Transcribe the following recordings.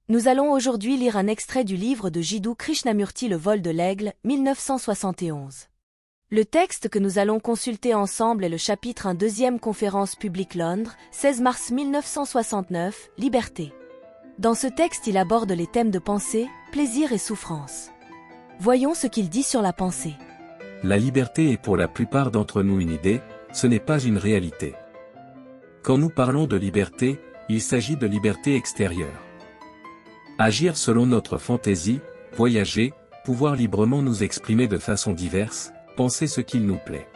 Nous allons aujourd'hui lire un extrait du livre de Jiddu Krishnamurti Le vol de l'aigle, 1971. Le texte que nous allons consulter ensemble est le chapitre 1 deuxième conférence publique Londres, 16 mars 1969, Liberté. Dans ce texte il aborde les thèmes de pensée, plaisir et souffrance. Voyons ce qu'il dit sur la pensée. La liberté est pour la plupart d'entre nous une idée, ce n'est pas une réalité. Quand nous parlons de liberté, il s'agit de liberté extérieure. Agir selon notre fantaisie, voyager, pouvoir librement nous exprimer de façon diverse, penser ce qu'il nous plaît.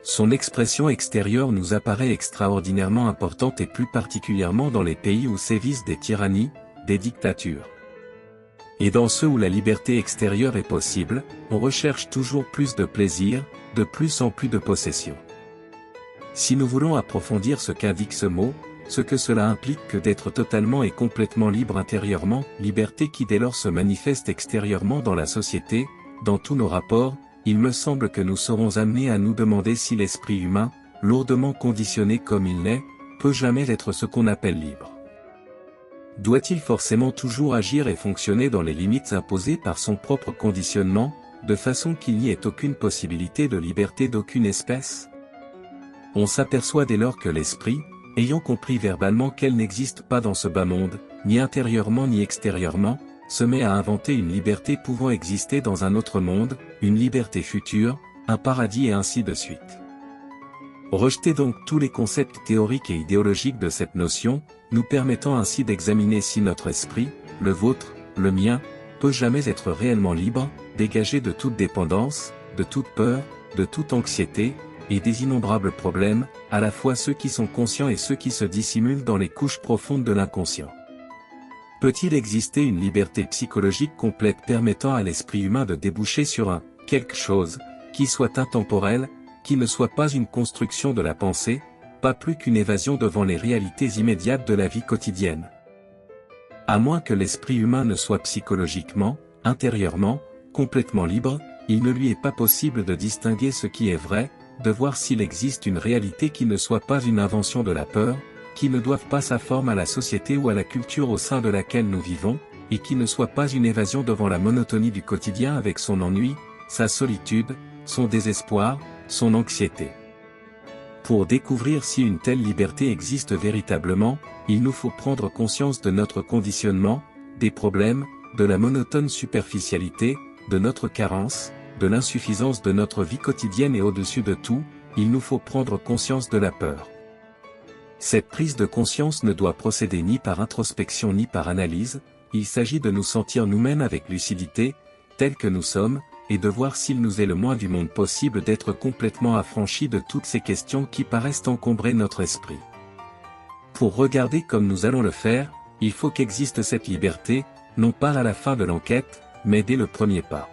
Son expression extérieure nous apparaît extraordinairement importante et plus particulièrement dans les pays où sévissent des tyrannies, des dictatures. Et dans ceux où la liberté extérieure est possible, on recherche toujours plus de plaisir, de plus en plus de possession. Si nous voulons approfondir ce qu'indique ce mot, ce que cela implique que d'être totalement et complètement libre intérieurement, liberté qui dès lors se manifeste extérieurement dans la société, dans tous nos rapports, il me semble que nous serons amenés à nous demander si l'esprit humain, lourdement conditionné comme il l'est, peut jamais être ce qu'on appelle libre. Doit-il forcément toujours agir et fonctionner dans les limites imposées par son propre conditionnement, de façon qu'il n'y ait aucune possibilité de liberté d'aucune espèce? On s'aperçoit dès lors que l'esprit, ayant compris verbalement qu'elle n'existe pas dans ce bas monde, ni intérieurement ni extérieurement, se met à inventer une liberté pouvant exister dans un autre monde, une liberté future, un paradis et ainsi de suite. Rejeter donc tous les concepts théoriques et idéologiques de cette notion, nous permettant ainsi d'examiner si notre esprit, le vôtre, le mien, peut jamais être réellement libre, dégagé de toute dépendance, de toute peur, de toute anxiété, et des innombrables problèmes, à la fois ceux qui sont conscients et ceux qui se dissimulent dans les couches profondes de l'inconscient. Peut-il exister une liberté psychologique complète permettant à l'esprit humain de déboucher sur un « quelque chose » qui soit intemporel, qui ne soit pas une construction de la pensée, pas plus qu'une évasion devant les réalités immédiates de la vie quotidienne? À moins que l'esprit humain ne soit psychologiquement, intérieurement, complètement libre, il ne lui est pas possible de distinguer ce qui est vrai, de voir s'il existe une réalité qui ne soit pas une invention de la peur, qui ne doive pas sa forme à la société ou à la culture au sein de laquelle nous vivons, et qui ne soit pas une évasion devant la monotonie du quotidien avec son ennui, sa solitude, son désespoir, son anxiété. Pour découvrir si une telle liberté existe véritablement, il nous faut prendre conscience de notre conditionnement, des problèmes, de la monotone superficialité, de notre carence, de l'insuffisance de notre vie quotidienne et au-dessus de tout, il nous faut prendre conscience de la peur. Cette prise de conscience ne doit procéder ni par introspection ni par analyse, il s'agit de nous sentir nous-mêmes avec lucidité, tels que nous sommes, et de voir s'il nous est le moins du monde possible d'être complètement affranchis de toutes ces questions qui paraissent encombrer notre esprit. Pour regarder comme nous allons le faire, il faut qu'existe cette liberté, non pas à la fin de l'enquête, mais dès le premier pas.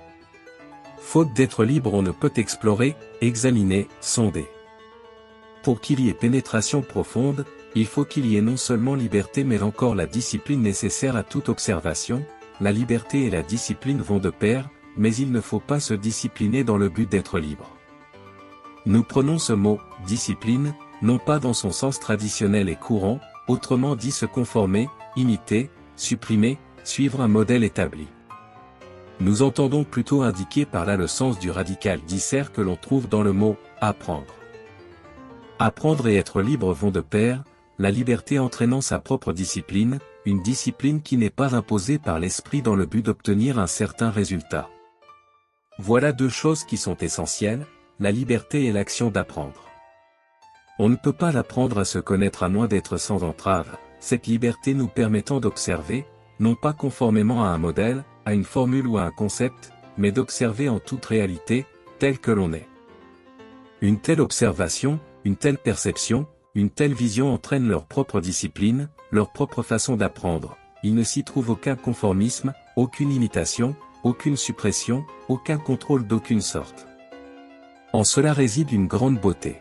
Faute d'être libre on ne peut explorer, examiner, sonder. Pour qu'il y ait pénétration profonde, il faut qu'il y ait non seulement liberté mais encore la discipline nécessaire à toute observation. La liberté et la discipline vont de pair, mais il ne faut pas se discipliner dans le but d'être libre. Nous prenons ce mot, discipline, non pas dans son sens traditionnel et courant, autrement dit se conformer, imiter, supprimer, suivre un modèle établi. Nous entendons plutôt indiquer par là le sens du radical dissert que l'on trouve dans le mot « apprendre ». Apprendre et être libre vont de pair, la liberté entraînant sa propre discipline, une discipline qui n'est pas imposée par l'esprit dans le but d'obtenir un certain résultat. Voilà deux choses qui sont essentielles, la liberté et l'action d'apprendre. On ne peut pas l'apprendre à se connaître à moins d'être sans entrave, cette liberté nous permettant d'observer, non pas conformément à un modèle, à une formule ou à un concept, mais d'observer en toute réalité, tel que l'on est. Une telle observation, une telle perception, une telle vision entraînent leur propre discipline, leur propre façon d'apprendre. Il ne s'y trouve aucun conformisme, aucune imitation, aucune suppression, aucun contrôle d'aucune sorte. En cela réside une grande beauté.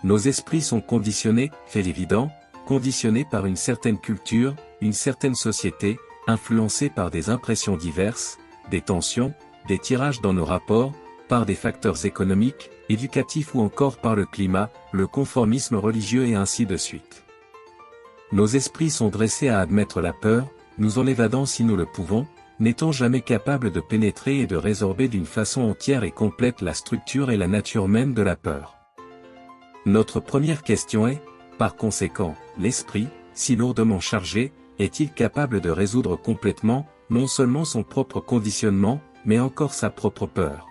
Nos esprits sont conditionnés, fait l'évident, conditionnés par une certaine culture, une certaine société, influencés par des impressions diverses, des tensions, des tirages dans nos rapports, par des facteurs économiques, éducatif ou encore par le climat, le conformisme religieux et ainsi de suite. Nos esprits sont dressés à admettre la peur, nous en évadant si nous le pouvons, n'étant jamais capables de pénétrer et de résorber d'une façon entière et complète la structure et la nature même de la peur. Notre première question est, par conséquent, l'esprit, si lourdement chargé, est-il capable de résoudre complètement, non seulement son propre conditionnement, mais encore sa propre peur?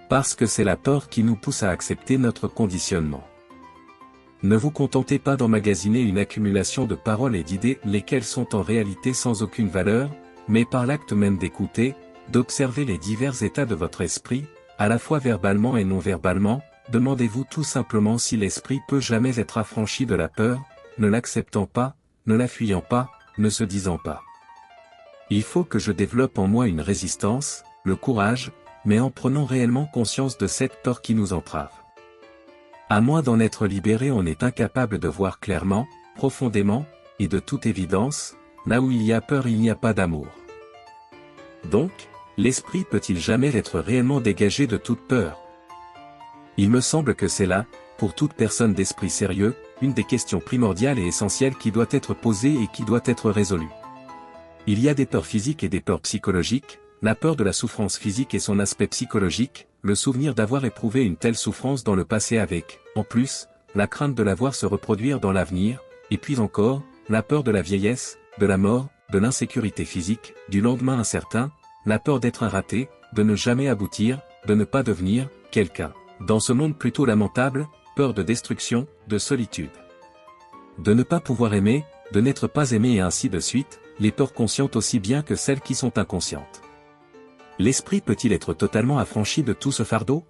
Parce que c'est la peur qui nous pousse à accepter notre conditionnement. Ne vous contentez pas d'emmagasiner une accumulation de paroles et d'idées lesquelles sont en réalité sans aucune valeur, mais par l'acte même d'écouter, d'observer les divers états de votre esprit, à la fois verbalement et non verbalement, demandez-vous tout simplement si l'esprit peut jamais être affranchi de la peur, ne l'acceptant pas, ne la fuyant pas, ne se disant pas. Il faut que je développe en moi une résistance, le courage, mais en prenant réellement conscience de cette peur qui nous entrave. À moins d'en être libéré, on est incapable de voir clairement, profondément, et de toute évidence, là où il y a peur il n'y a pas d'amour. Donc, l'esprit peut-il jamais être réellement dégagé de toute peur? Il me semble que c'est là, pour toute personne d'esprit sérieux, une des questions primordiales et essentielles qui doit être posée et qui doit être résolue. Il y a des peurs physiques et des peurs psychologiques, la peur de la souffrance physique et son aspect psychologique, le souvenir d'avoir éprouvé une telle souffrance dans le passé avec, en plus, la crainte de la voir se reproduire dans l'avenir, et puis encore, la peur de la vieillesse, de la mort, de l'insécurité physique, du lendemain incertain, la peur d'être un raté, de ne jamais aboutir, de ne pas devenir quelqu'un. Dans ce monde plutôt lamentable, peur de destruction, de solitude. De ne pas pouvoir aimer, de n'être pas aimé et ainsi de suite, les peurs conscientes aussi bien que celles qui sont inconscientes. L'esprit peut-il être totalement affranchi de tout ce fardeau?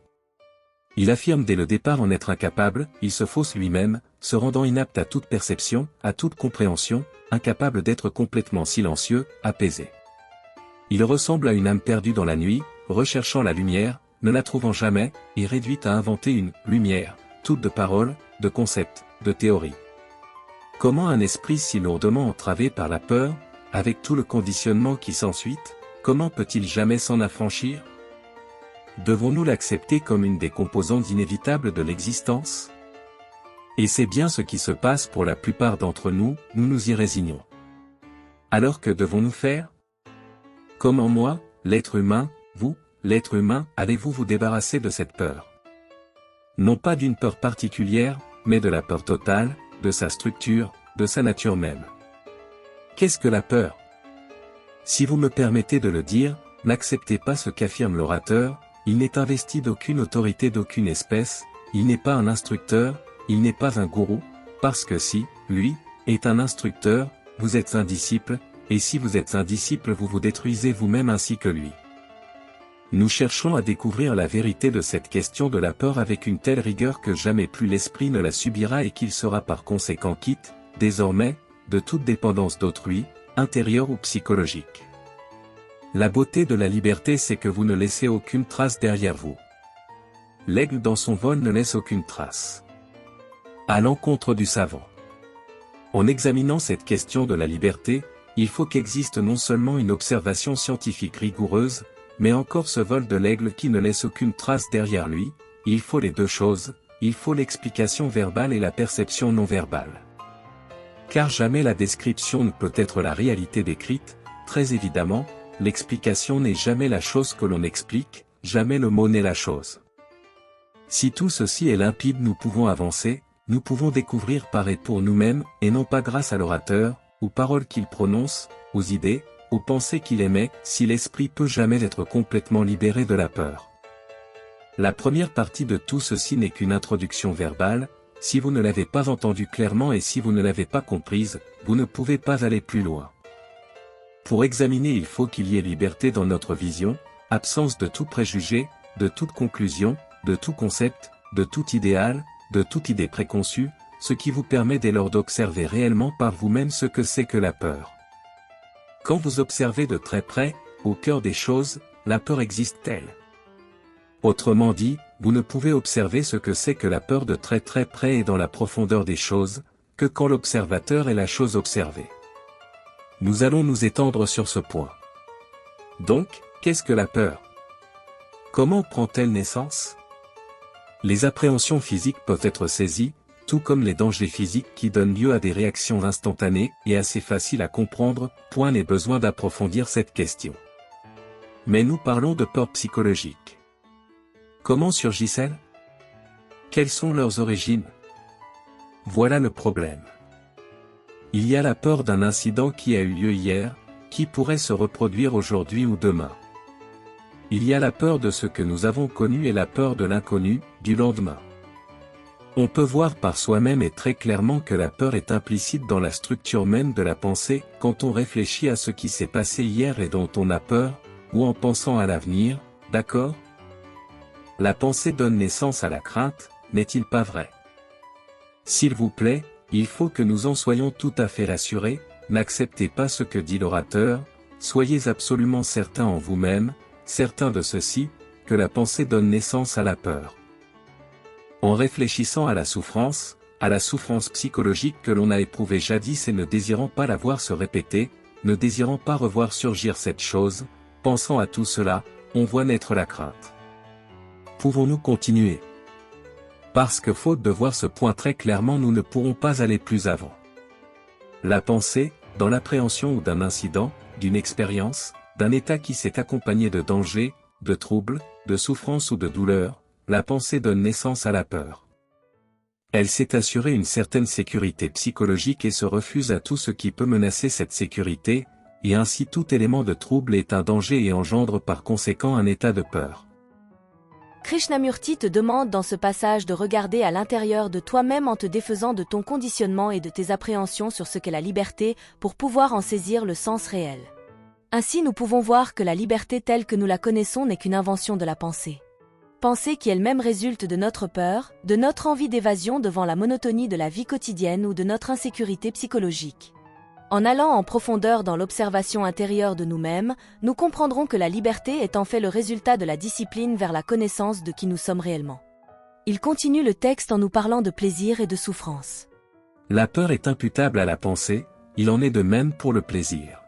Il affirme dès le départ en être incapable, il se fausse lui-même, se rendant inapte à toute perception, à toute compréhension, incapable d'être complètement silencieux, apaisé. Il ressemble à une âme perdue dans la nuit, recherchant la lumière, ne la trouvant jamais, et réduite à inventer une lumière, toute de paroles, de concepts, de théories. Comment un esprit si lourdement entravé par la peur, avec tout le conditionnement qui s'ensuit, comment peut-il jamais s'en affranchir? Devons-nous l'accepter comme une des composantes inévitables de l'existence? Et c'est bien ce qui se passe pour la plupart d'entre nous, nous nous y résignons. Alors que devons-nous faire? Comment moi, l'être humain, vous, l'être humain, allez-vous vous débarrasser de cette peur? Non pas d'une peur particulière, mais de la peur totale, de sa structure, de sa nature même. Qu'est-ce que la peur? Si vous me permettez de le dire, n'acceptez pas ce qu'affirme l'orateur, il n'est investi d'aucune autorité d'aucune espèce, il n'est pas un instructeur, il n'est pas un gourou, parce que si, lui, est un instructeur, vous êtes un disciple, et si vous êtes un disciple vous vous détruisez vous-même ainsi que lui. Nous cherchons à découvrir la vérité de cette question de la peur avec une telle rigueur que jamais plus l'esprit ne la subira et qu'il sera par conséquent quitte, désormais, de toute dépendance d'autrui, intérieure ou psychologique. La beauté de la liberté c'est que vous ne laissez aucune trace derrière vous. L'aigle dans son vol ne laisse aucune trace. À l'encontre du savant. En examinant cette question de la liberté, il faut qu'existe non seulement une observation scientifique rigoureuse, mais encore ce vol de l'aigle qui ne laisse aucune trace derrière lui, il faut les deux choses, il faut l'explication verbale et la perception non verbale. Car jamais la description ne peut être la réalité décrite, très évidemment, l'explication n'est jamais la chose que l'on explique, jamais le mot n'est la chose. Si tout ceci est limpide nous pouvons avancer, nous pouvons découvrir par et pour nous-mêmes, et non pas grâce à l'orateur, aux paroles qu'il prononce, aux idées, aux pensées qu'il émet, si l'esprit peut jamais être complètement libéré de la peur. La première partie de tout ceci n'est qu'une introduction verbale, si vous ne l'avez pas entendue clairement et si vous ne l'avez pas comprise, vous ne pouvez pas aller plus loin. Pour examiner il faut qu'il y ait liberté dans notre vision, absence de tout préjugé, de toute conclusion, de tout concept, de tout idéal, de toute idée préconçue, ce qui vous permet dès lors d'observer réellement par vous-même ce que c'est que la peur. Quand vous observez de très près, au cœur des choses, la peur existe-t-elle? Autrement dit, vous ne pouvez observer ce que c'est que la peur de très très près et dans la profondeur des choses, que quand l'observateur est la chose observée. Nous allons nous étendre sur ce point. Donc, qu'est-ce que la peur? Comment prend-elle naissance? Les appréhensions physiques peuvent être saisies, tout comme les dangers physiques qui donnent lieu à des réactions instantanées et assez faciles à comprendre, point n'est besoin d'approfondir cette question. Mais nous parlons de peur psychologique. Comment surgissent-elles? Quelles sont leurs origines? Voilà le problème. Il y a la peur d'un incident qui a eu lieu hier, qui pourrait se reproduire aujourd'hui ou demain. Il y a la peur de ce que nous avons connu et la peur de l'inconnu, du lendemain. On peut voir par soi-même et très clairement que la peur est implicite dans la structure même de la pensée, quand on réfléchit à ce qui s'est passé hier et dont on a peur, ou en pensant à l'avenir, d'accord? La pensée donne naissance à la crainte, n'est-il pas vrai? S'il vous plaît, il faut que nous en soyons tout à fait rassurés, n'acceptez pas ce que dit l'orateur, soyez absolument certains en vous-même, certains de ceci, que la pensée donne naissance à la peur. En réfléchissant à la souffrance psychologique que l'on a éprouvée jadis et ne désirant pas la voir se répéter, ne désirant pas revoir surgir cette chose, pensant à tout cela, on voit naître la crainte. Pouvons-nous continuer? Parce que faute de voir ce point très clairement nous ne pourrons pas aller plus avant. La pensée, dans l'appréhension ou d'un incident, d'une expérience, d'un état qui s'est accompagné de danger, de trouble, de souffrance ou de douleur, la pensée donne naissance à la peur. Elle s'est assurée une certaine sécurité psychologique et se refuse à tout ce qui peut menacer cette sécurité, et ainsi tout élément de trouble est un danger et engendre par conséquent un état de peur. Krishnamurti te demande dans ce passage de regarder à l'intérieur de toi-même en te défaisant de ton conditionnement et de tes appréhensions sur ce qu'est la liberté pour pouvoir en saisir le sens réel. Ainsi nous pouvons voir que la liberté telle que nous la connaissons n'est qu'une invention de la pensée. Pensée qui elle-même résulte de notre peur, de notre envie d'évasion devant la monotonie de la vie quotidienne ou de notre insécurité psychologique. En allant en profondeur dans l'observation intérieure de nous-mêmes, nous comprendrons que la liberté est en fait le résultat de la discipline vers la connaissance de qui nous sommes réellement. Il continue le texte en nous parlant de plaisir et de souffrance. La peur est imputable à la pensée, il en est de même pour le plaisir.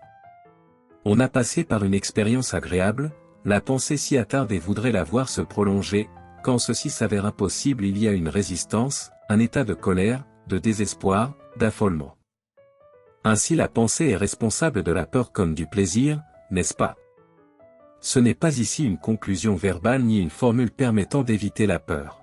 On a passé par une expérience agréable, la pensée s'y attarde et voudrait la voir se prolonger, quand ceci s'avère impossible il y a une résistance, un état de colère, de désespoir, d'affolement. Ainsi la pensée est responsable de la peur comme du plaisir, n'est-ce pas? Ce n'est pas ici une conclusion verbale ni une formule permettant d'éviter la peur.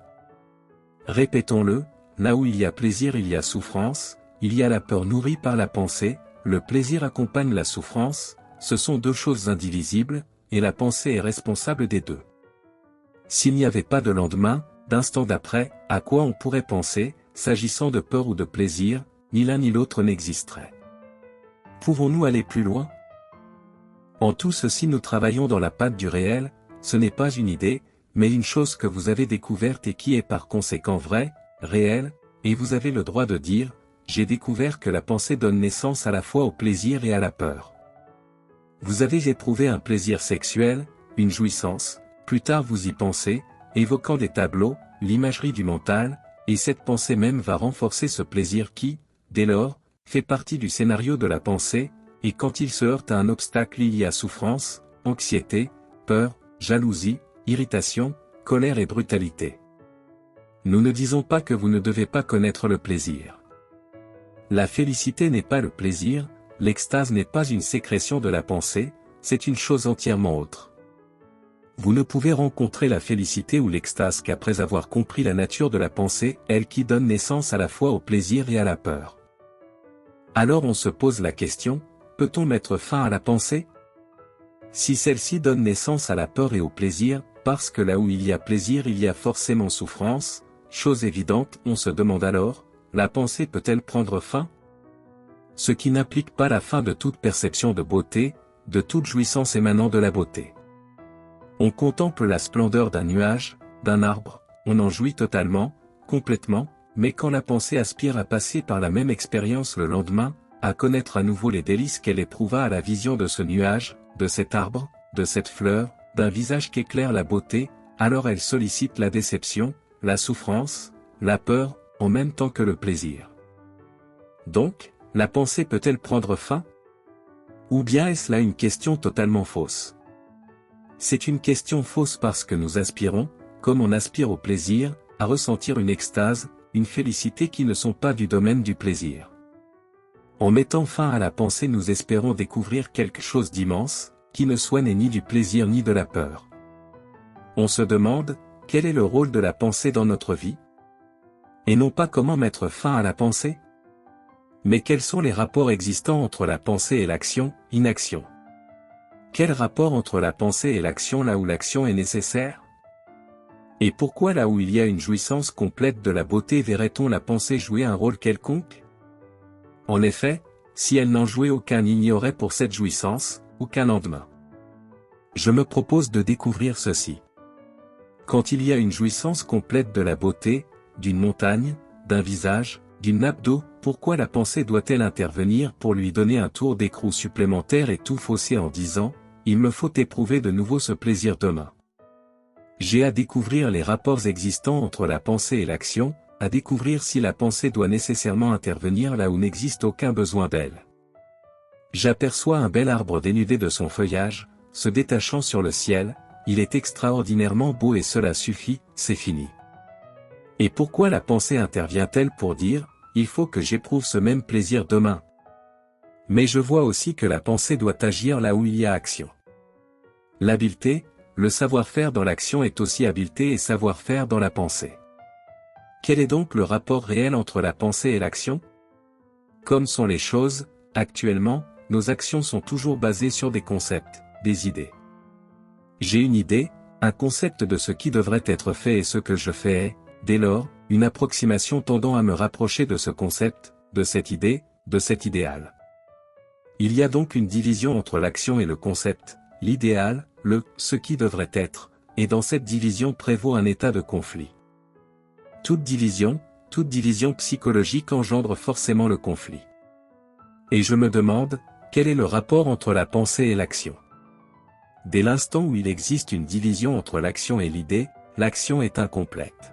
Répétons-le, là où il y a plaisir il y a souffrance, il y a la peur nourrie par la pensée, le plaisir accompagne la souffrance, ce sont deux choses indivisibles, et la pensée est responsable des deux. S'il n'y avait pas de lendemain, d'instant d'après, à quoi on pourrait penser, s'agissant de peur ou de plaisir, ni l'un ni l'autre n'existerait. Pouvons-nous aller plus loin? En tout ceci nous travaillons dans la patte du réel, ce n'est pas une idée, mais une chose que vous avez découverte et qui est par conséquent vraie, réelle, et vous avez le droit de dire, j'ai découvert que la pensée donne naissance à la fois au plaisir et à la peur. Vous avez éprouvé un plaisir sexuel, une jouissance, plus tard vous y pensez, évoquant des tableaux, l'imagerie du mental, et cette pensée même va renforcer ce plaisir qui, dès lors, fait partie du scénario de la pensée, et quand il se heurte à un obstacle il y a souffrance, anxiété, peur, jalousie, irritation, colère et brutalité. Nous ne disons pas que vous ne devez pas connaître le plaisir. La félicité n'est pas le plaisir, l'extase n'est pas une sécrétion de la pensée, c'est une chose entièrement autre. Vous ne pouvez rencontrer la félicité ou l'extase qu'après avoir compris la nature de la pensée, elle qui donne naissance à la fois au plaisir et à la peur. Alors on se pose la question, peut-on mettre fin à la pensée? Si celle-ci donne naissance à la peur et au plaisir, parce que là où il y a plaisir il y a forcément souffrance, chose évidente, on se demande alors, la pensée peut-elle prendre fin? Ce qui n'implique pas la fin de toute perception de beauté, de toute jouissance émanant de la beauté. On contemple la splendeur d'un nuage, d'un arbre, on en jouit totalement, complètement, mais quand la pensée aspire à passer par la même expérience le lendemain, à connaître à nouveau les délices qu'elle éprouva à la vision de ce nuage, de cet arbre, de cette fleur, d'un visage qu'éclaire la beauté, alors elle sollicite la déception, la souffrance, la peur, en même temps que le plaisir. Donc, la pensée peut-elle prendre fin? Ou bien est-ce là une question totalement fausse? C'est une question fausse parce que nous aspirons, comme on aspire au plaisir, à ressentir une extase, une félicité qui ne sont pas du domaine du plaisir. En mettant fin à la pensée, nous espérons découvrir quelque chose d'immense, qui ne soit né ni du plaisir ni de la peur. On se demande, quel est le rôle de la pensée dans notre vie? Et non pas comment mettre fin à la pensée? Mais quels sont les rapports existants entre la pensée et l'action, inaction? Quel rapport entre la pensée et l'action là où l'action est nécessaire? Et pourquoi là où il y a une jouissance complète de la beauté verrait-on la pensée jouer un rôle quelconque? En effet, si elle n'en jouait aucun, il n'y aurait pour cette jouissance, aucun lendemain. Je me propose de découvrir ceci. Quand il y a une jouissance complète de la beauté, d'une montagne, d'un visage, d'une nappe d'eau, pourquoi la pensée doit-elle intervenir pour lui donner un tour d'écrou supplémentaire et tout fausser en disant « Il me faut éprouver de nouveau ce plaisir demain ». J'ai à découvrir les rapports existants entre la pensée et l'action, à découvrir si la pensée doit nécessairement intervenir là où n'existe aucun besoin d'elle. J'aperçois un bel arbre dénudé de son feuillage, se détachant sur le ciel, il est extraordinairement beau et cela suffit, c'est fini. Et pourquoi la pensée intervient-elle pour dire, il faut que j'éprouve ce même plaisir demain? Mais je vois aussi que la pensée doit agir là où il y a action. L'habileté, le savoir-faire dans l'action est aussi habileté et savoir-faire dans la pensée. Quel est donc le rapport réel entre la pensée et l'action? Comme sont les choses, actuellement, nos actions sont toujours basées sur des concepts, des idées. J'ai une idée, un concept de ce qui devrait être fait et ce que je fais est, dès lors, une approximation tendant à me rapprocher de ce concept, de cette idée, de cet idéal. Il y a donc une division entre l'action et le concept, l'idéal, ce qui devrait être, et dans cette division prévaut un état de conflit. Toute division psychologique engendre forcément le conflit. Et je me demande, quel est le rapport entre la pensée et l'action? Dès l'instant où il existe une division entre l'action et l'idée, l'action est incomplète.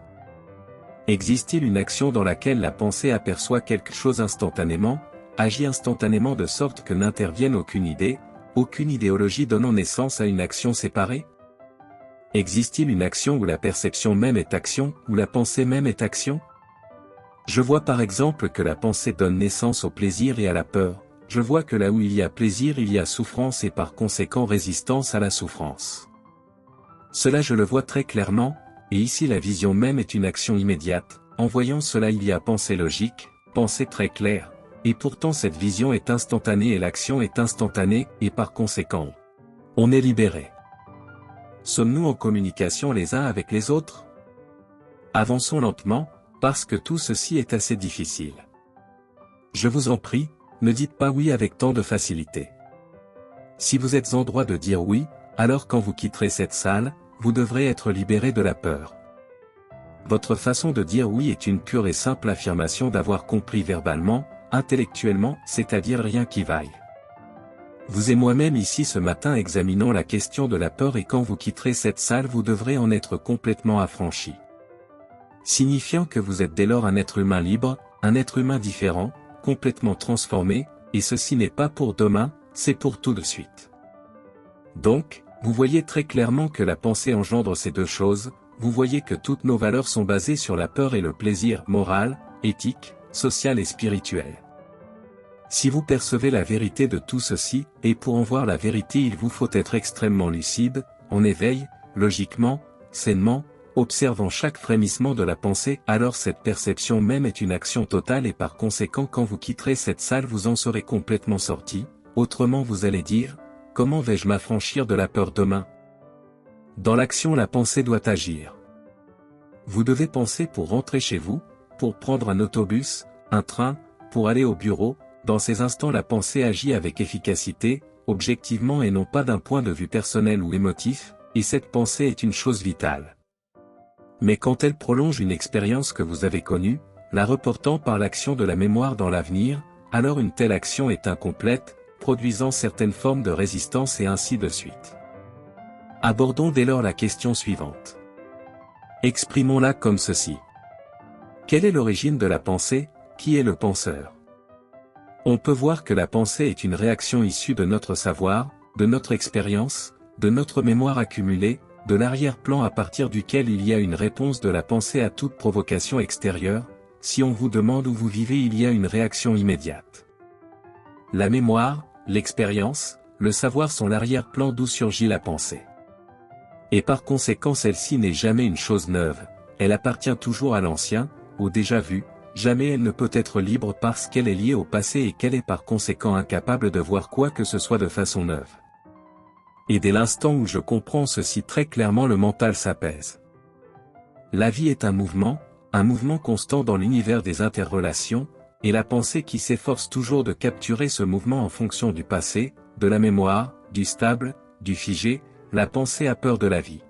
Existe-t-il une action dans laquelle la pensée aperçoit quelque chose instantanément, agit instantanément de sorte que n'intervienne aucune idée, aucune idéologie donnant naissance à une action séparée? Existe-t-il une action où la perception même est action, où la pensée même est action? Je vois par exemple que la pensée donne naissance au plaisir et à la peur, je vois que là où il y a plaisir il y a souffrance et par conséquent résistance à la souffrance. Cela je le vois très clairement, et ici la vision même est une action immédiate, en voyant cela il y a pensée logique, pensée très claire, et pourtant cette vision est instantanée et l'action est instantanée, et par conséquent, on est libéré. Sommes-nous en communication les uns avec les autres? Avançons lentement, parce que tout ceci est assez difficile. Je vous en prie, ne dites pas oui avec tant de facilité. Si vous êtes en droit de dire oui, alors quand vous quitterez cette salle, vous devrez être libéré de la peur. Votre façon de dire oui est une pure et simple affirmation d'avoir compris verbalement, intellectuellement, c'est-à-dire rien qui vaille. Vous et moi-même ici ce matin examinons la question de la peur et quand vous quitterez cette salle vous devrez en être complètement affranchi. Signifiant que vous êtes dès lors un être humain libre, un être humain différent, complètement transformé, et ceci n'est pas pour demain, c'est pour tout de suite. Donc, vous voyez très clairement que la pensée engendre ces deux choses, vous voyez que toutes nos valeurs sont basées sur la peur et le plaisir moral, éthique, social et spirituel. Si vous percevez la vérité de tout ceci, et pour en voir la vérité il vous faut être extrêmement lucide, en éveil, logiquement, sainement, observant chaque frémissement de la pensée, alors cette perception même est une action totale et par conséquent quand vous quitterez cette salle vous en serez complètement sorti, autrement vous allez dire, comment vais-je m'affranchir de la peur demain? Dans l'action la pensée doit agir. Vous devez penser pour rentrer chez vous, pour prendre un autobus, un train, pour aller au bureau. Dans ces instants la pensée agit avec efficacité, objectivement et non pas d'un point de vue personnel ou émotif, et cette pensée est une chose vitale. Mais quand elle prolonge une expérience que vous avez connue, la reportant par l'action de la mémoire dans l'avenir, alors une telle action est incomplète, produisant certaines formes de résistance et ainsi de suite. Abordons dès lors la question suivante. Exprimons-la comme ceci. Quelle est l'origine de la pensée? Qui est le penseur? On peut voir que la pensée est une réaction issue de notre savoir, de notre expérience, de notre mémoire accumulée, de l'arrière-plan à partir duquel il y a une réponse de la pensée à toute provocation extérieure. Si on vous demande où vous vivez, il y a une réaction immédiate. La mémoire, l'expérience, le savoir sont l'arrière-plan d'où surgit la pensée. Et par conséquent celle-ci n'est jamais une chose neuve, elle appartient toujours à l'ancien, au déjà vu, jamais elle ne peut être libre parce qu'elle est liée au passé et qu'elle est par conséquent incapable de voir quoi que ce soit de façon neuve. Et dès l'instant où je comprends ceci très clairement, le mental s'apaise. La vie est un mouvement constant dans l'univers des interrelations, et la pensée qui s'efforce toujours de capturer ce mouvement en fonction du passé, de la mémoire, du stable, du figé, la pensée a peur de la vie.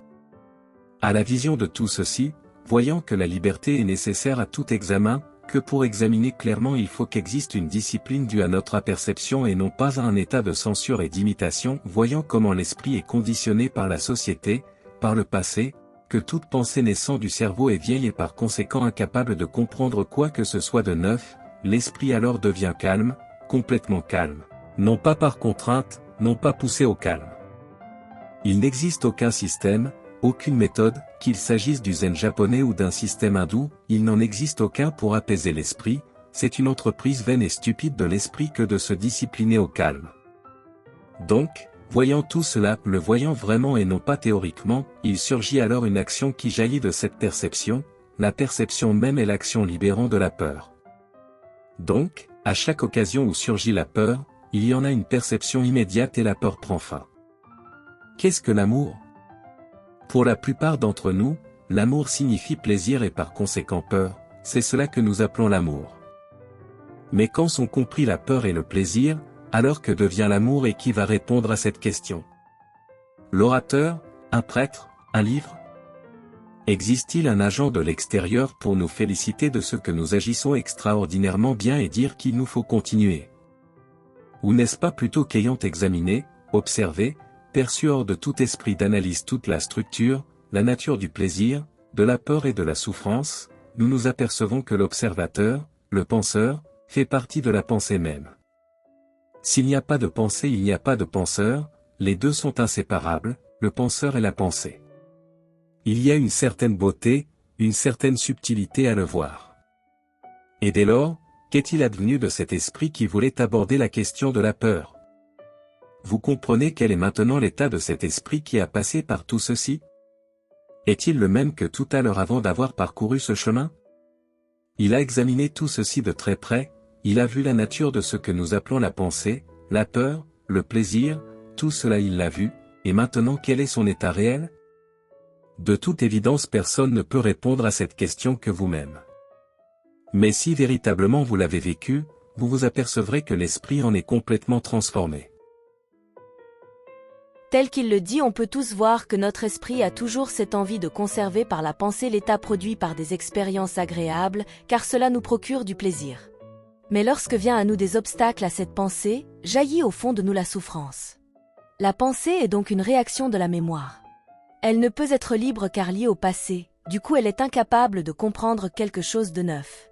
À la vision de tout ceci, voyant que la liberté est nécessaire à tout examen, que pour examiner clairement il faut qu'existe une discipline due à notre aperception et non pas à un état de censure et d'imitation, voyant comment l'esprit est conditionné par la société, par le passé, que toute pensée naissant du cerveau est vieille et par conséquent incapable de comprendre quoi que ce soit de neuf, l'esprit alors devient calme, complètement calme, non pas par contrainte, non pas poussé au calme. Il n'existe aucun système, aucune méthode, qu'il s'agisse du zen japonais ou d'un système hindou, il n'en existe aucun pour apaiser l'esprit, c'est une entreprise vaine et stupide de l'esprit que de se discipliner au calme. Donc, voyant tout cela, le voyant vraiment et non pas théoriquement, il surgit alors une action qui jaillit de cette perception, la perception même est l'action libérant de la peur. Donc, à chaque occasion où surgit la peur, il y en a une perception immédiate et la peur prend fin. Qu'est-ce que l'amour ? Pour la plupart d'entre nous, l'amour signifie plaisir et par conséquent peur, c'est cela que nous appelons l'amour. Mais quand sont compris la peur et le plaisir, alors que devient l'amour et qui va répondre à cette question ? L'orateur, un prêtre, un livre ? Existe-t-il un agent de l'extérieur pour nous féliciter de ce que nous agissons extraordinairement bien et dire qu'il nous faut continuer ? Ou n'est-ce pas plutôt qu'ayant examiné, observé, perçu hors de tout esprit d'analyse toute la structure, la nature du plaisir, de la peur et de la souffrance, nous nous apercevons que l'observateur, le penseur, fait partie de la pensée même. S'il n'y a pas de pensée, il n'y a pas de penseur, les deux sont inséparables, le penseur et la pensée. Il y a une certaine beauté, une certaine subtilité à le voir. Et dès lors, qu'est-il advenu de cet esprit qui voulait aborder la question de la peur ? Vous comprenez quel est maintenant l'état de cet esprit qui a passé par tout ceci ? Est-il le même que tout à l'heure avant d'avoir parcouru ce chemin ? Il a examiné tout ceci de très près, il a vu la nature de ce que nous appelons la pensée, la peur, le plaisir, tout cela il l'a vu, et maintenant quel est son état réel ? De toute évidence personne ne peut répondre à cette question que vous-même. Mais si véritablement vous l'avez vécu, vous vous apercevrez que l'esprit en est complètement transformé. Tel qu'il le dit, on peut tous voir que notre esprit a toujours cette envie de conserver par la pensée l'état produit par des expériences agréables, car cela nous procure du plaisir. Mais lorsque vient à nous des obstacles à cette pensée, jaillit au fond de nous la souffrance. La pensée est donc une réaction de la mémoire. Elle ne peut être libre car liée au passé, du coup elle est incapable de comprendre quelque chose de neuf.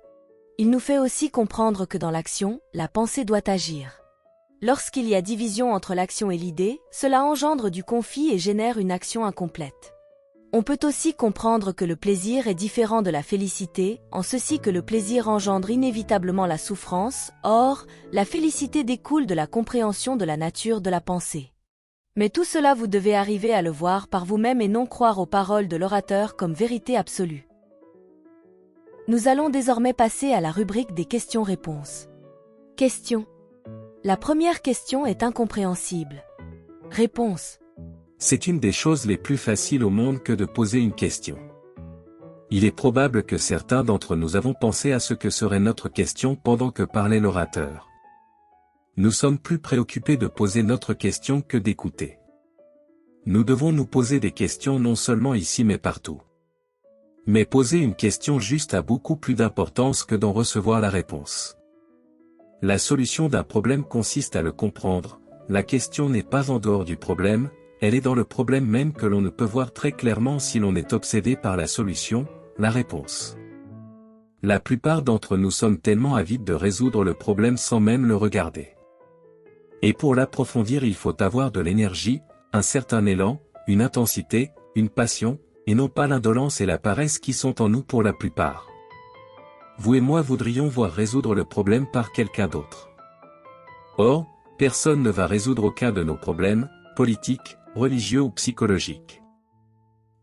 Il nous fait aussi comprendre que dans l'action, la pensée doit agir. Lorsqu'il y a division entre l'action et l'idée, cela engendre du conflit et génère une action incomplète. On peut aussi comprendre que le plaisir est différent de la félicité, en ceci que le plaisir engendre inévitablement la souffrance, or, la félicité découle de la compréhension de la nature de la pensée. Mais tout cela vous devez arriver à le voir par vous-même et non croire aux paroles de l'orateur comme vérité absolue. Nous allons désormais passer à la rubrique des questions-réponses. Question. La première question est incompréhensible. Réponse. C'est une des choses les plus faciles au monde que de poser une question. Il est probable que certains d'entre nous avons pensé à ce que serait notre question pendant que parlait l'orateur. Nous sommes plus préoccupés de poser notre question que d'écouter. Nous devons nous poser des questions non seulement ici mais partout. Mais poser une question juste a beaucoup plus d'importance que d'en recevoir la réponse. La solution d'un problème consiste à le comprendre, la question n'est pas en dehors du problème, elle est dans le problème même que l'on ne peut voir très clairement si l'on est obsédé par la solution, la réponse. La plupart d'entre nous sommes tellement avides de résoudre le problème sans même le regarder. Et pour l'approfondir il faut avoir de l'énergie, un certain élan, une intensité, une passion, et non pas l'indolence et la paresse qui sont en nous pour la plupart. Vous et moi voudrions voir résoudre le problème par quelqu'un d'autre. Or, personne ne va résoudre aucun de nos problèmes, politiques, religieux ou psychologiques.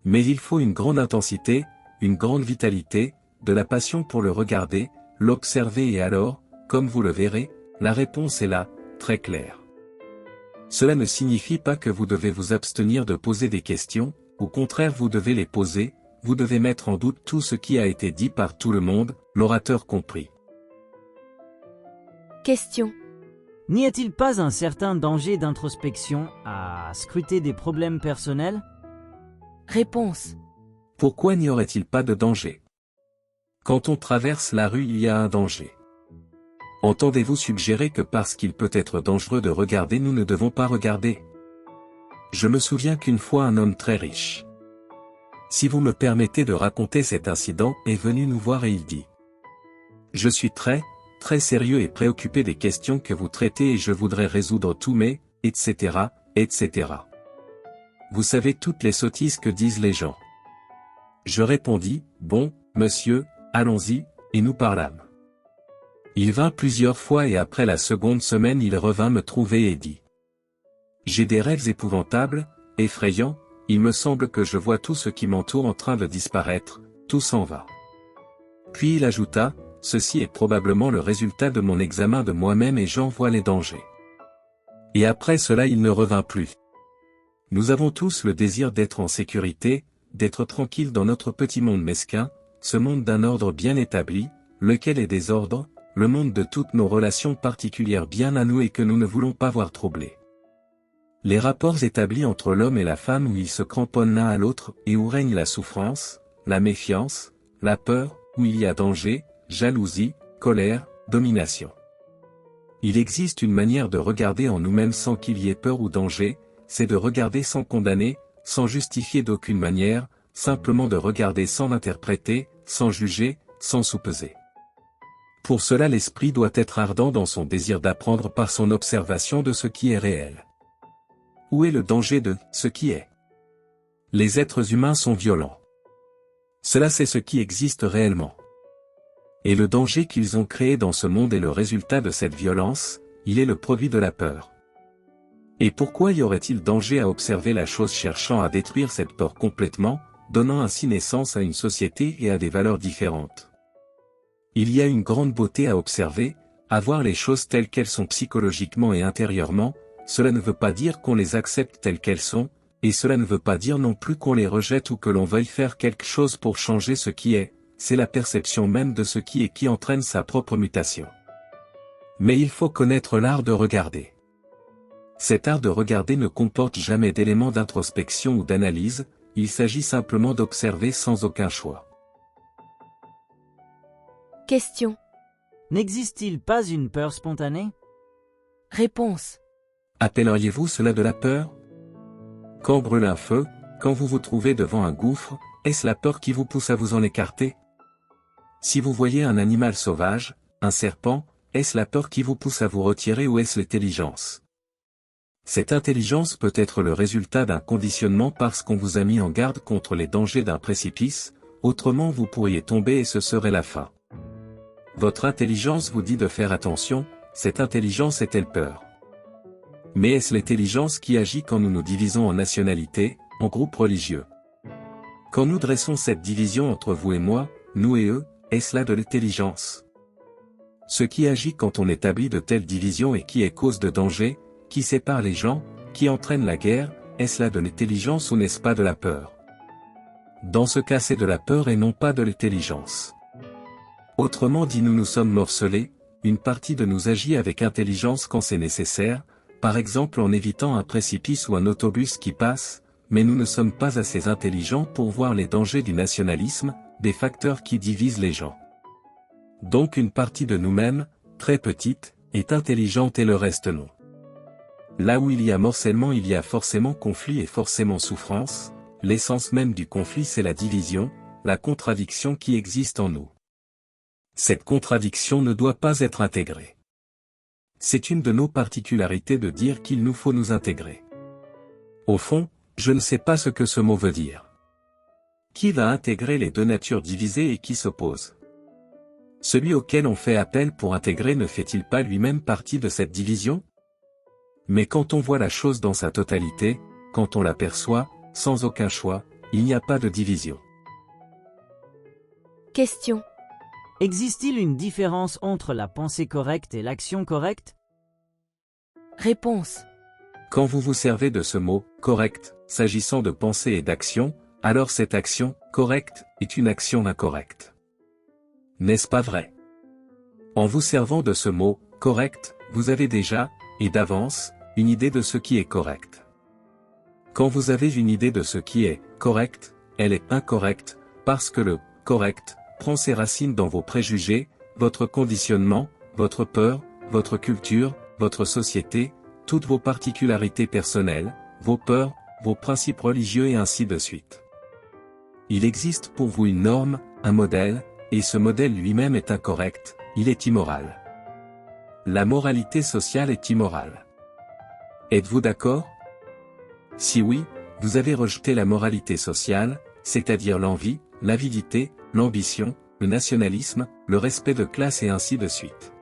Mais il faut une grande intensité, une grande vitalité, de la passion pour le regarder, l'observer et alors, comme vous le verrez, la réponse est là, très claire. Cela ne signifie pas que vous devez vous abstenir de poser des questions, au contraire vous devez les poser, vous devez mettre en doute tout ce qui a été dit par tout le monde, l'orateur compris. Question. N'y a-t-il pas un certain danger d'introspection à scruter des problèmes personnels? Réponse. Pourquoi n'y aurait-il pas de danger? Quand on traverse la rue il y a un danger. Entendez-vous suggérer que parce qu'il peut être dangereux de regarder nous ne devons pas regarder? Je me souviens qu'une fois un homme très riche, si vous me permettez de raconter cet incident, est venu nous voir et il dit: Je suis très sérieux et préoccupé des questions que vous traitez et je voudrais résoudre tous mes, etc., etc. Vous savez toutes les sottises que disent les gens. Je répondis: Bon, monsieur, allons-y, et nous parlâmes. Il vint plusieurs fois et après la seconde semaine il revint me trouver et dit: J'ai des rêves épouvantables, effrayants, il me semble que je vois tout ce qui m'entoure en train de disparaître, tout s'en va. Puis il ajouta: Ceci est probablement le résultat de mon examen de moi-même et j'en vois les dangers. Et après cela il ne revint plus. Nous avons tous le désir d'être en sécurité, d'être tranquille dans notre petit monde mesquin, ce monde d'un ordre bien établi, lequel est désordre, le monde de toutes nos relations particulières bien à nous et que nous ne voulons pas voir troubler. Les rapports établis entre l'homme et la femme où ils se cramponnent l'un à l'autre et où règne la souffrance, la méfiance, la peur, où il y a danger, jalousie, colère, domination. Il existe une manière de regarder en nous-mêmes sans qu'il y ait peur ou danger, c'est de regarder sans condamner, sans justifier d'aucune manière, simplement de regarder sans l'interpréter, sans juger, sans soupeser. Pour cela l'esprit doit être ardent dans son désir d'apprendre par son observation de ce qui est réel. Où est le danger de ce qui est? Les êtres humains sont violents. Cela c'est ce qui existe réellement. Et le danger qu'ils ont créé dans ce monde est le résultat de cette violence, il est le produit de la peur. Et pourquoi y aurait-il danger à observer la chose cherchant à détruire cette peur complètement, donnant ainsi naissance à une société et à des valeurs différentes? Il y a une grande beauté à observer, à voir les choses telles qu'elles sont psychologiquement et intérieurement, cela ne veut pas dire qu'on les accepte telles qu'elles sont, et cela ne veut pas dire non plus qu'on les rejette ou que l'on veuille faire quelque chose pour changer ce qui est, c'est la perception même de ce qui est qui entraîne sa propre mutation. Mais il faut connaître l'art de regarder. Cet art de regarder ne comporte jamais d'éléments d'introspection ou d'analyse, il s'agit simplement d'observer sans aucun choix. Question. N'existe-t-il pas une peur spontanée? Réponse. Appelleriez-vous cela de la peur? Quand brûle un feu, quand vous vous trouvez devant un gouffre, est-ce la peur qui vous pousse à vous en écarter? Si vous voyez un animal sauvage, un serpent, est-ce la peur qui vous pousse à vous retirer ou est-ce l'intelligence? Cette intelligence peut être le résultat d'un conditionnement parce qu'on vous a mis en garde contre les dangers d'un précipice, autrement vous pourriez tomber et ce serait la fin. Votre intelligence vous dit de faire attention, cette intelligence est-elle peur? Mais est-ce l'intelligence qui agit quand nous nous divisons en nationalités, en groupes religieux? Quand nous dressons cette division entre vous et moi, nous et eux, est-ce là de l'intelligence? Ce qui agit quand on établit de telles divisions et qui est cause de danger, qui sépare les gens, qui entraîne la guerre, est-ce là de l'intelligence ou n'est-ce pas de la peur? Dans ce cas c'est de la peur et non pas de l'intelligence. Autrement dit nous sommes morcelés, une partie de nous agit avec intelligence quand c'est nécessaire, par exemple en évitant un précipice ou un autobus qui passe, mais nous ne sommes pas assez intelligents pour voir les dangers du nationalisme, des facteurs qui divisent les gens. Donc une partie de nous-mêmes, très petite, est intelligente et le reste non. Là où il y a morcellement il y a forcément conflit et forcément souffrance, l'essence même du conflit c'est la division, la contradiction qui existe en nous. Cette contradiction ne doit pas être intégrée. C'est une de nos particularités de dire qu'il nous faut nous intégrer. Au fond, Je ne sais pas ce que ce mot veut dire. Qui va intégrer les deux natures divisées et qui s'opposent? Celui auquel on fait appel pour intégrer ne fait-il pas lui-même partie de cette division? Mais quand on voit la chose dans sa totalité, quand on l'aperçoit, sans aucun choix, il n'y a pas de division. Question. Existe-t-il une différence entre la pensée correcte et l'action correcte? Réponse. Quand vous vous servez de ce mot « correct » s'agissant de pensée et d'action, alors cette action « correcte » est une action incorrecte. N'est-ce pas vrai? En vous servant de ce mot « correct », vous avez déjà, et d'avance, une idée de ce qui est correct. Quand vous avez une idée de ce qui est correct, elle est incorrecte, parce que le « correct » prend ses racines dans vos préjugés, votre conditionnement, votre peur, votre culture, votre société, toutes vos particularités personnelles, vos peurs, vos principes religieux et ainsi de suite. Il existe pour vous une norme, un modèle, et ce modèle lui-même est incorrect, il est immoral. La moralité sociale est immorale. Êtes-vous d'accord? Si oui, vous avez rejeté la moralité sociale, c'est-à-dire l'envie, l'avidité, l'ambition, le nationalisme, le respect de classe et ainsi de suite.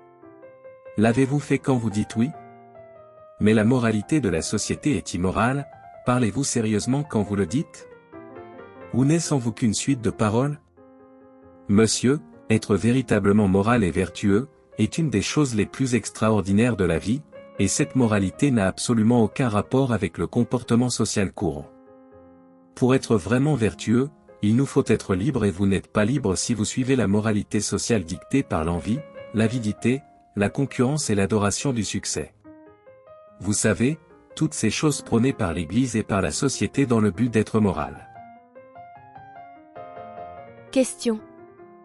L'avez-vous fait quand vous dites oui? Mais la moralité de la société est immorale, parlez-vous sérieusement quand vous le dites? Ou n'est-ce en vous qu'une suite de paroles? Monsieur, être véritablement moral et vertueux, est une des choses les plus extraordinaires de la vie, et cette moralité n'a absolument aucun rapport avec le comportement social courant. Pour être vraiment vertueux, il nous faut être libre et vous n'êtes pas libre si vous suivez la moralité sociale dictée par l'envie, l'avidité, la concurrence et l'adoration du succès. Vous savez, toutes ces choses prônées par l'Église et par la société dans le but d'être moral. Question.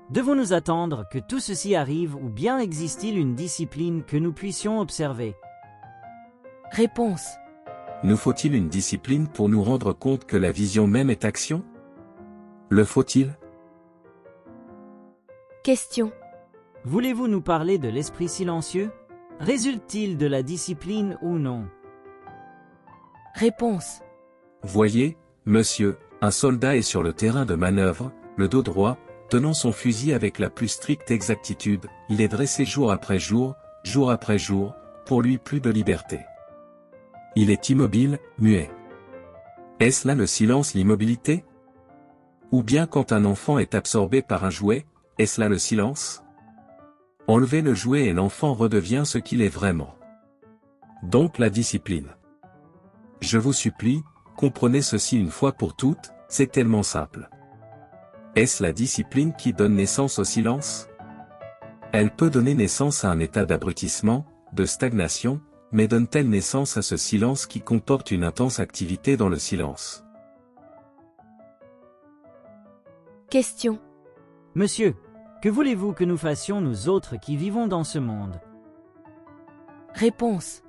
Devons-nous attendre que tout ceci arrive ou bien existe-t-il une discipline que nous puissions observer? Réponse. Nous faut-il une discipline pour nous rendre compte que la vision même est action? Le faut-il? Question. Voulez-vous nous parler de l'esprit silencieux? Résulte-t-il de la discipline ou non? Réponse. Voyez, monsieur, un soldat est sur le terrain de manœuvre, le dos droit, tenant son fusil avec la plus stricte exactitude, il est dressé jour après jour, pour lui plus de liberté. Il est immobile, muet. Est-ce là le silence, l'immobilité? Ou bien quand un enfant est absorbé par un jouet, est-ce là le silence? Enlevez le jouet et l'enfant redevient ce qu'il est vraiment. Donc la discipline. Je vous supplie, comprenez ceci une fois pour toutes, c'est tellement simple. Est-ce la discipline qui donne naissance au silence? Elle peut donner naissance à un état d'abrutissement, de stagnation, mais donne-t-elle naissance à ce silence qui comporte une intense activité dans le silence? Question. Monsieur, que voulez-vous que nous fassions nous autres qui vivons dans ce monde? Réponse.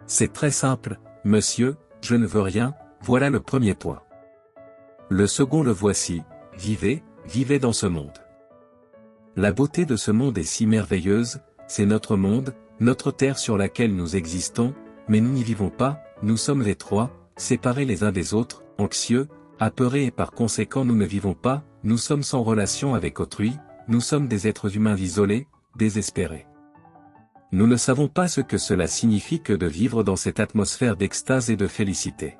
C'est très simple, monsieur, je ne veux rien, voilà le premier point. Le second le voici, vivez dans ce monde. La beauté de ce monde est si merveilleuse, c'est notre monde, notre terre sur laquelle nous existons, mais nous n'y vivons pas, nous sommes les trois, séparés les uns des autres, anxieux, apeurés et par conséquent nous ne vivons pas, nous sommes sans relation avec autrui, nous sommes des êtres humains isolés, désespérés. Nous ne savons pas ce que cela signifie que de vivre dans cette atmosphère d'extase et de félicité.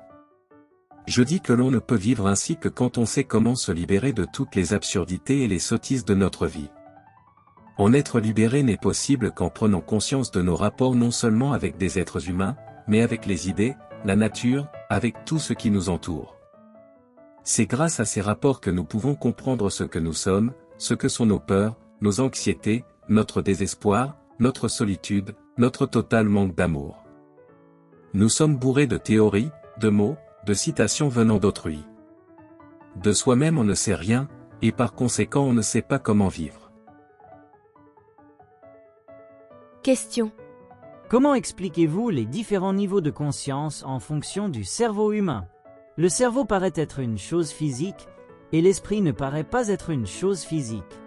Je dis que l'on ne peut vivre ainsi que quand on sait comment se libérer de toutes les absurdités et les sottises de notre vie. En être libéré n'est possible qu'en prenant conscience de nos rapports non seulement avec des êtres humains, mais avec les idées, la nature, avec tout ce qui nous entoure. C'est grâce à ces rapports que nous pouvons comprendre ce que nous sommes, ce que sont nos peurs, nos anxiétés, notre désespoir, notre solitude, notre total manque d'amour. Nous sommes bourrés de théories, de mots, de citations venant d'autrui. De soi-même on ne sait rien, et par conséquent on ne sait pas comment vivre. Question. Comment expliquez-vous les différents niveaux de conscience en fonction du cerveau humain? Le cerveau paraît être une chose physique, et l'esprit ne paraît pas être une chose physique.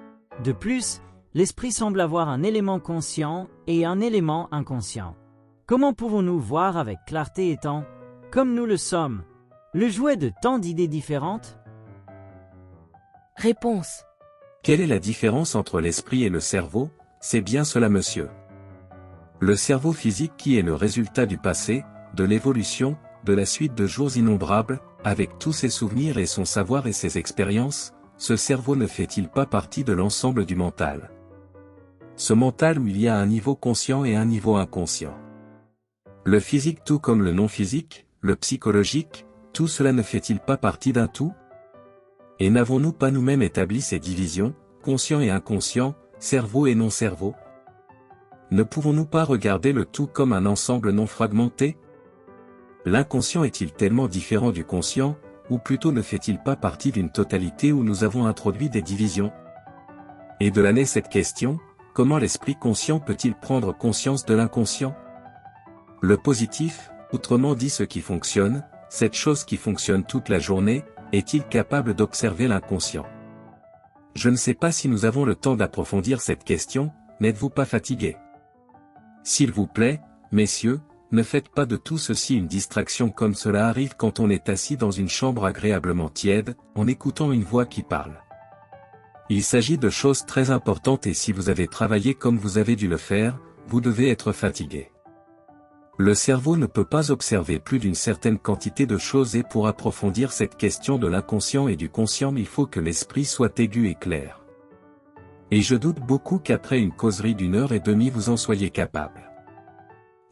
De plus, l'esprit semble avoir un élément conscient et un élément inconscient. Comment pouvons-nous voir avec clarté étant, comme nous le sommes, Le jouet de tant d'idées différentes? Réponse. Quelle est la différence entre l'esprit et le cerveau? C'est bien cela, monsieur. Le cerveau physique qui est le résultat du passé, de l'évolution, de la suite de jours innombrables, avec tous ses souvenirs et son savoir et ses expériences, ce cerveau ne fait-il pas partie de l'ensemble du mental? Ce mental où il y a un niveau conscient et un niveau inconscient. Le physique tout comme le non-physique, le psychologique, tout cela ne fait-il pas partie d'un tout? Et n'avons-nous pas nous-mêmes établi ces divisions, conscient et inconscient, cerveau et non-cerveau? Ne pouvons-nous pas regarder le tout comme un ensemble non fragmenté? L'inconscient est-il tellement différent du conscient, ou plutôt ne fait-il pas partie d'une totalité où nous avons introduit des divisions? Et de là naît cette question, comment l'esprit conscient peut-il prendre conscience de l'inconscient? Le positif, autrement dit ce qui fonctionne, cette chose qui fonctionne toute la journée, est-il capable d'observer l'inconscient? Je ne sais pas si nous avons le temps d'approfondir cette question, n'êtes-vous pas fatigué? S'il vous plaît, messieurs, ne faites pas de tout ceci une distraction comme cela arrive quand on est assis dans une chambre agréablement tiède, en écoutant une voix qui parle. Il s'agit de choses très importantes et si vous avez travaillé comme vous avez dû le faire, vous devez être fatigué. Le cerveau ne peut pas observer plus d'une certaine quantité de choses et pour approfondir cette question de l'inconscient et du conscient il faut que l'esprit soit aigu et clair. Et je doute beaucoup qu'après une causerie d'1h30 vous en soyez capable.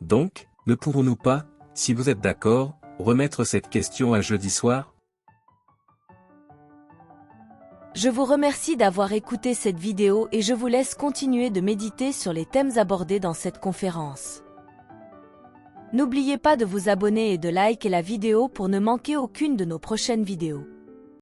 Donc, ne pouvons-nous pas, si vous êtes d'accord, remettre cette question à jeudi soir? Je vous remercie d'avoir écouté cette vidéo et je vous laisse continuer de méditer sur les thèmes abordés dans cette conférence. N'oubliez pas de vous abonner et de liker la vidéo pour ne manquer aucune de nos prochaines vidéos.